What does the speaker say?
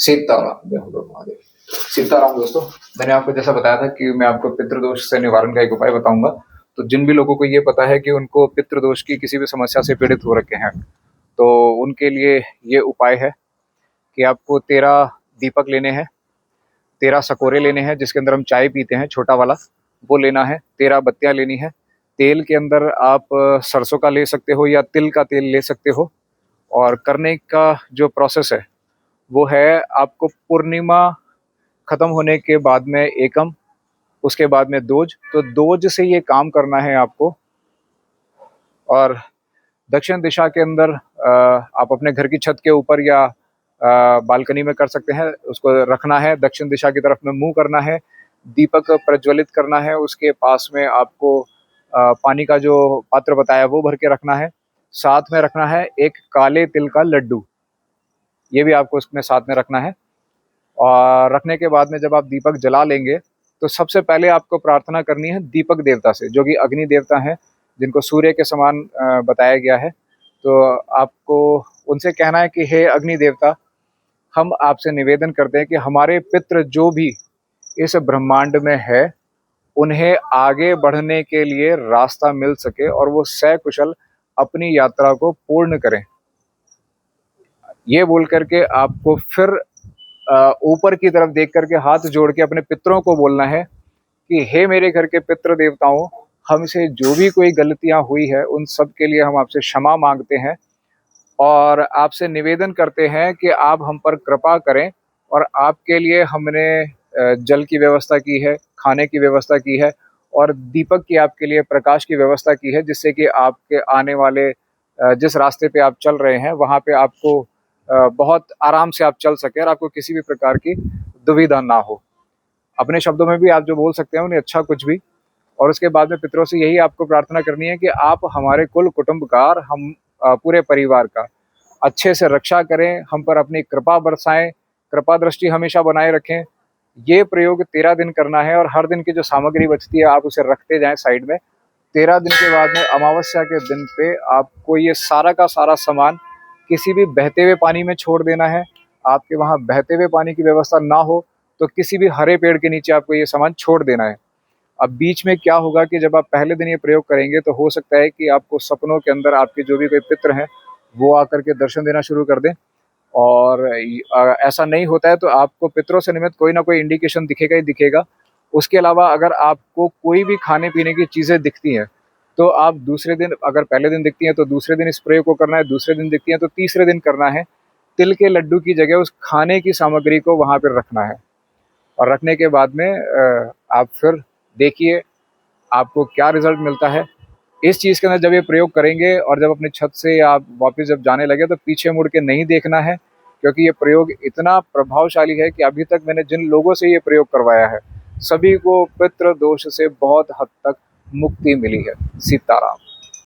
सीताराम, जय हो महादेव। सीताराम दोस्तों, मैंने आपको जैसा बताया था कि मैं आपको पितृदोष से निवारण का एक उपाय बताऊंगा। तो जिन भी लोगों को ये पता है कि उनको पितृदोष की किसी भी समस्या से पीड़ित हो रखे हैं, तो उनके लिए ये उपाय है कि आपको 13 दीपक लेने हैं, 13 सकोरे लेने हैं जिसके अंदर हम चाय पीते हैं, छोटा वाला वो लेना है, 13 बत्तियां लेनी है। तेल के अंदर आप सरसों का ले सकते हो या तिल का तेल ले सकते हो। और करने का जो प्रोसेस है वो है, आपको पूर्णिमा खत्म होने के बाद में एकम, उसके बाद में दोज, तो दोज से ये काम करना है आपको। और दक्षिण दिशा के अंदर आप अपने घर की छत के ऊपर या बालकनी में कर सकते हैं, उसको रखना है, दक्षिण दिशा की तरफ में मुंह करना है, दीपक प्रज्वलित करना है, उसके पास में आपको पानी का जो पात्र बताया वो भर के रखना है। साथ में रखना है एक काले तिल का लड्डू, ये भी आपको उसमें साथ में रखना है। और रखने के बाद में जब आप दीपक जला लेंगे तो सबसे पहले आपको प्रार्थना करनी है दीपक देवता से, जो कि अग्नि देवता हैं, जिनको सूर्य के समान बताया गया है। तो आपको उनसे कहना है कि हे अग्नि देवता, हम आपसे निवेदन करते हैं कि हमारे पितृ जो भी इस ब्रह्मांड में है, उन्हें आगे बढ़ने के लिए रास्ता मिल सके और वो सकुशल अपनी यात्रा को पूर्ण करें। ये बोल करके आपको फिर ऊपर की तरफ देख करके हाथ जोड़ के अपने पितरों को बोलना है कि हे मेरे घर के पितृ देवताओं, हमसे जो भी कोई गलतियां हुई है उन सब के लिए हम आपसे क्षमा मांगते हैं और आपसे निवेदन करते हैं कि आप हम पर कृपा करें। और आपके लिए हमने जल की व्यवस्था की है, खाने की व्यवस्था की है और दीपक की आपके लिए प्रकाश की व्यवस्था की है, जिससे कि आपके आने वाले जिस रास्ते पे आप चल रहे हैं वहाँ पे आपको बहुत आराम से आप चल सकें और आपको किसी भी प्रकार की दुविधा ना हो। अपने शब्दों में भी आप जो बोल सकते हैं उन्हें अच्छा कुछ भी। और उसके बाद में पितरों से यही आपको प्रार्थना करनी है कि आप हमारे कुल कुटुंब का, हम पूरे परिवार का अच्छे से रक्षा करें, हम पर अपनी कृपा बरसाएं, कृपा दृष्टि हमेशा बनाए रखें। ये प्रयोग 13 दिन करना है और हर दिन की जो सामग्री बचती है आप उसे रखते जाएं साइड में। 13 दिन के बाद में अमावस्या के दिन पे आपको ये सारा का सारा सामान किसी भी बहते हुए पानी में छोड़ देना है। आपके वहाँ बहते हुए पानी की व्यवस्था ना हो तो किसी भी हरे पेड़ के नीचे आपको ये सामान छोड़ देना है। अब बीच में क्या होगा कि जब आप पहले दिन ये प्रयोग करेंगे तो हो सकता है कि आपको सपनों के अंदर आपके जो भी कोई पितृ हैं वो आकर के दर्शन देना शुरू कर दें। और ऐसा नहीं होता है तो आपको पितरों से निमित्त कोई ना कोई इंडिकेशन दिखेगा ही दिखेगा। उसके अलावा अगर आपको कोई भी खाने पीने की चीज़ें दिखती हैं तो आप दूसरे दिन, अगर पहले दिन दिखती हैं तो दूसरे दिन इस प्रयोग को करना है, दूसरे दिन दिखती हैं तो तीसरे दिन करना है। तिल के लड्डू की जगह उस खाने की सामग्री को वहाँ पर रखना है और रखने के बाद में आप फिर देखिए आपको क्या रिजल्ट मिलता है। इस चीज़ के अंदर जब ये प्रयोग करेंगे और जब अपनी छत से आप वापस जब जाने लगे तो पीछे मुड़ के नहीं देखना है, क्योंकि ये प्रयोग इतना प्रभावशाली है कि अभी तक मैंने जिन लोगों से ये प्रयोग करवाया है सभी को पितृ दोष से बहुत हद तक मुक्ति मिली है। सीताराम।